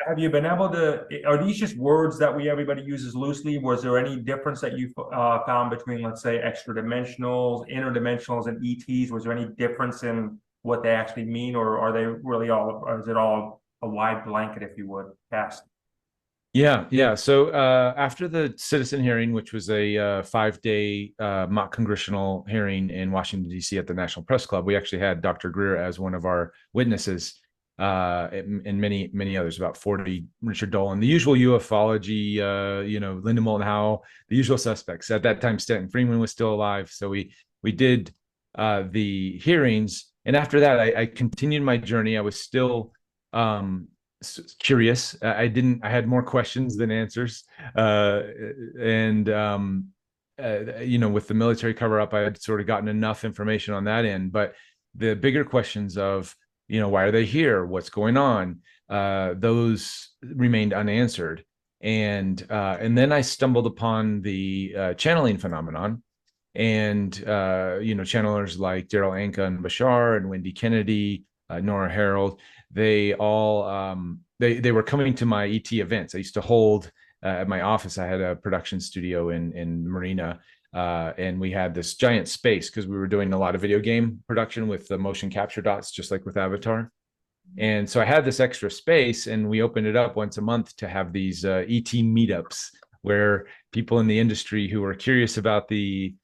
have you been able to, are these just words that everybody uses loosely? Was there any difference that you found between, let's say, extra dimensionals, interdimensionals, and ETs? Was there any difference in what they actually mean, or are they really all, or is it all a wide blanket, if you would, cast? Yeah. So after the citizen hearing, which was a 5-day mock congressional hearing in Washington, D.C. at the National Press Club, we actually had Dr. Greer as one of our witnesses, and many others, about 40, Richard Dolan, the usual ufology, Linda Moulton Howe, the usual suspects. At that time, Stanton Friedman was still alive. So we did the hearings. And after that, I continued my journey. I was still curious. I had more questions than answers. With the military cover up, I had sort of gotten enough information on that end. But the bigger questions of, why are they here? What's going on? Those remained unanswered. And then I stumbled upon the channeling phenomenon. And, channelers like Daryl Anka and Bashar and Wendy Kennedy, Nora Harold, they all they were coming to my ET events. I used to hold at my office. I had a production studio in Marina, and we had this giant space because we were doing a lot of video game production with the motion capture dots, just like with Avatar. And so I had this extra space, and we opened it up once a month to have these ET meetups where people in the industry who were curious about the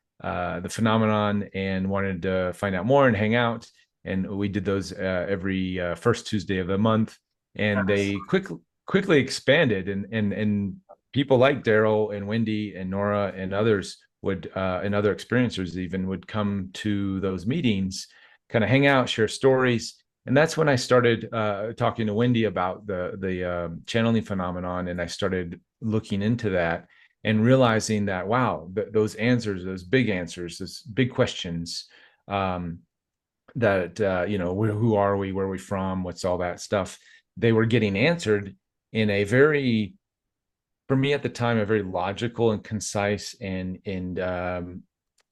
phenomenon and wanted to find out more and hang out. And we did those every first Tuesday of the month, and they quickly expanded. And people like Daryl and Wendy and Nora and others would, and other experiencers even, would come to those meetings, kind of hang out, share stories. And that's when I started talking to Wendy about the channeling phenomenon, and I started looking into that and realizing that, wow, those answers, those big answers, those big questions, that who are we, where are we from, what's all that stuff, they were getting answered in a very, for me at the time, a very logical and concise and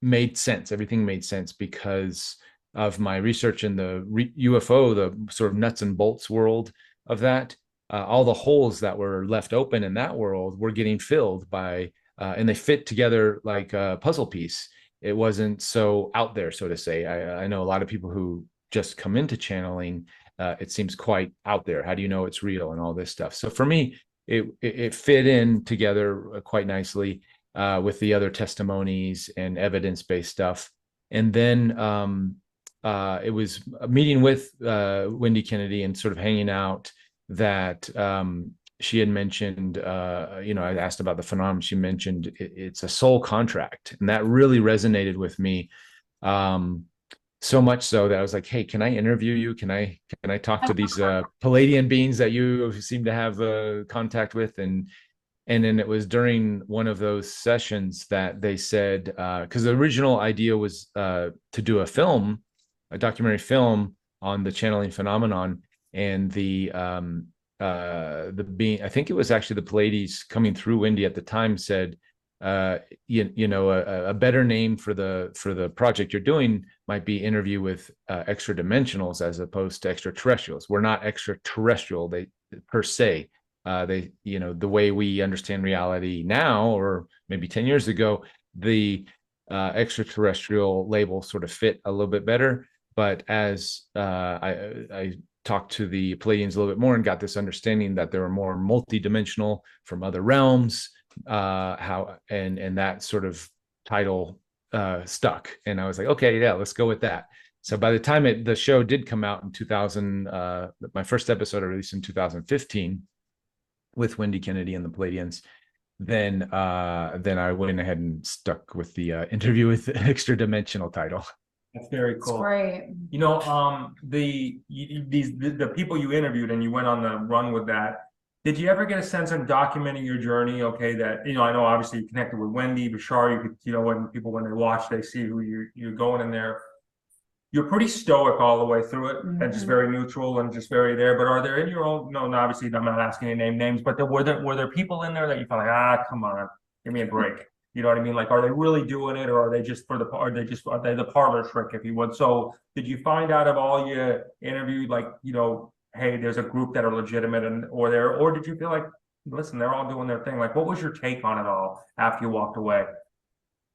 made sense. Everything made sense because of my research in the UFO, the sort of nuts and bolts world of that. All the holes that were left open in that world were getting filled by, and they fit together like a puzzle piece. It wasn't so out there, so to say. I know a lot of people who just come into channeling. It seems quite out there. How do you know it's real and all this stuff? So for me, it fit in together quite nicely with the other testimonies and evidence-based stuff. And then it was a meeting with Wendy Kennedy and sort of hanging out that she had mentioned, I asked about the phenomenon. She mentioned it's a soul contract. And that really resonated with me. So much so that I was like, hey, can I interview you? Can I talk to these Palladian beings that you seem to have contact with? And then it was during one of those sessions that they said, because the original idea was to do a documentary film on the channeling phenomenon, and the being, I think it was actually the Pleiades coming through Wendy at the time, said, a better name for the project you're doing might be interview with extra dimensionals as opposed to extraterrestrials. We're not extraterrestrial, per se. The way we understand reality now, or maybe 10 years ago, the extraterrestrial label sort of fit a little bit better. But as I talked to the Palladians a little bit more and got this understanding that they were more multidimensional from other realms, and that sort of title stuck. And I was like, okay, yeah, let's go with that. So by the time the show did come out in 2000, my first episode I released in 2015 with Wendy Kennedy and the Palladians. Then I went ahead and stuck with the interview with the extra dimensional title. That's very cool. That's great. The people you interviewed and you went on the run with that, did you ever get a sense of documenting your journey? Okay, that, I know obviously you connected with Wendy, Bashar, you could, when they watch, they see who you're going in there. You're pretty stoic all the way through it, and just very neutral and just very there. But are there in your own, no, obviously I'm not asking you to name names, but were there people in there that you felt like, come on, give me a break? You know what I mean? Like, are they really doing it, or are they just are they the parlor trick, if you would? So did you find out of all you interviewed, like, hey, there's a group that are legitimate or did you feel like, listen, they're all doing their thing? Like, what was your take on it all after you walked away?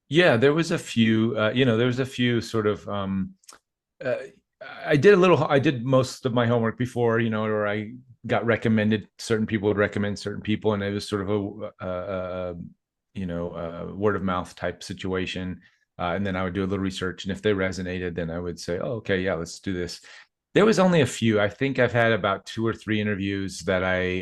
Yeah, there was a few, there was a few sort of, uh, I did most of my homework before, or I got recommended, certain people would recommend certain people, and it was sort of a word of mouth type situation. And then I would do a little research, and if they resonated, then I would say, oh, okay, yeah, let's do this. There was only a few. I think I've had about 2 or 3 interviews that I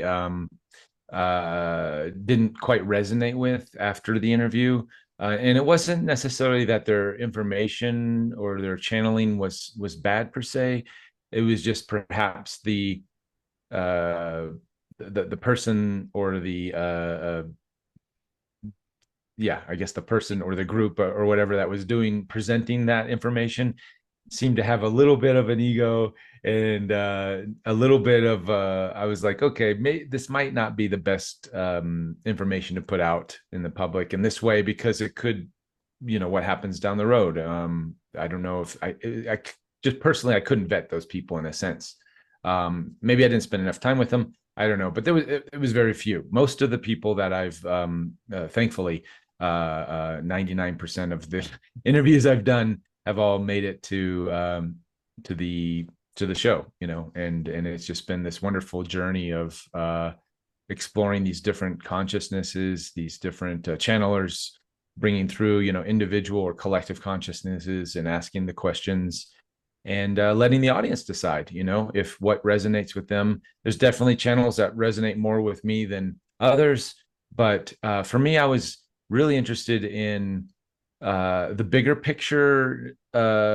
didn't quite resonate with after the interview. And it wasn't necessarily that their information or their channeling was bad per se. It was just perhaps the person or I guess the person or the group or whatever that was presenting that information seemed to have a little bit of an ego and a little bit of I was like, okay, this might not be the best information to put out in the public in this way, because it could, what happens down the road. I don't know if I just personally, I couldn't vet those people in a sense. Maybe I didn't spend enough time with them. I don't know, but it was very few. Most of the people that I've thankfully 99% of the interviews I've done have all made it to the show, and it's just been this wonderful journey of exploring these different consciousnesses, these different channelers, bringing through, individual or collective consciousnesses, and asking the questions, and letting the audience decide, if what resonates with them. There's definitely channels that resonate more with me than others, but for me, I was really interested in the bigger picture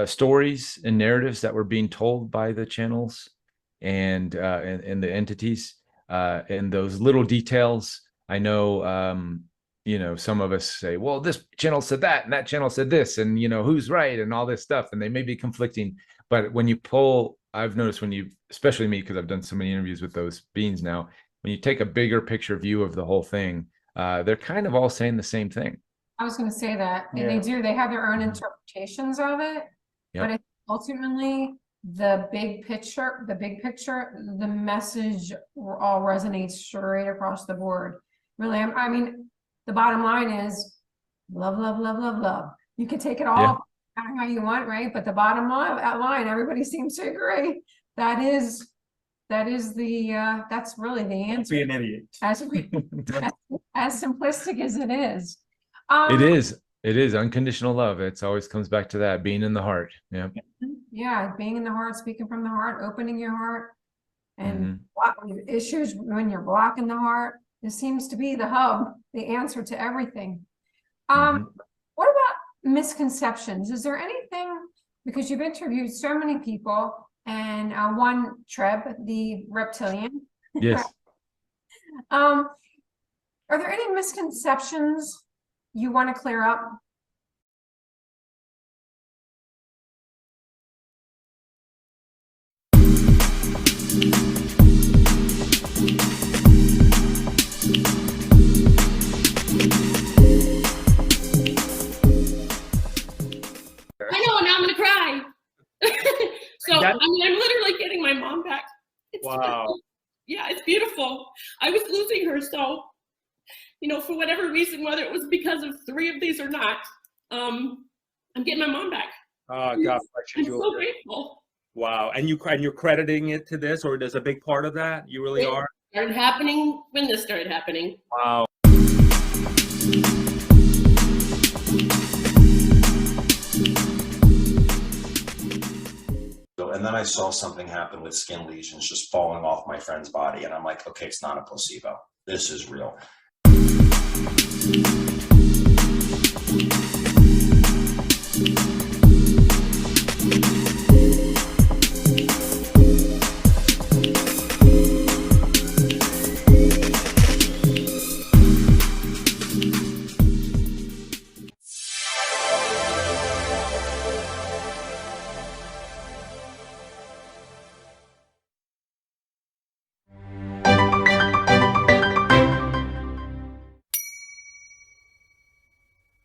stories and narratives that were being told by the channels and the entities, and those little details. I know, some of us say, well, this channel said that, and that channel said this, and who's right, and all this stuff, and they may be conflicting. But when you pull, I've noticed especially me, because I've done so many interviews with those beings now, when you take a bigger picture view of the whole thing, they're kind of all saying the same thing. I was going to say that, and they have their own interpretations of it, but it's ultimately the big picture, the message all resonates straight across the board. Really, I mean, the bottom line is love, love, love, love, love. You can take it all how you want, right? But the bottom line, everybody seems to agree. That's really the answer. Be an idiot. As simplistic as it is. It is unconditional love. It always comes back to that, being in the heart. Yeah, being in the heart, speaking from the heart, opening your heart, and issues when you're blocking the heart. This seems to be the hub, the answer to everything. What about misconceptions? Is there anything, because you've interviewed so many people, and one Treb, the reptilian. Yes. Are there any misconceptions you want to clear up? I know, now I'm gonna cry. So I'm literally getting my mom back. Wow. Yeah, it's beautiful. I was losing her, so for whatever reason, whether it was because of 3 of these or not, I'm getting my mom back. Oh, God bless you. I'm so grateful. Wow. And you're crediting it to this, or there's a big part of that? You really are? It started happening when this started happening. Wow. And then I saw something happen with skin lesions just falling off my friend's body. And I'm like, okay, it's not a placebo. This is real.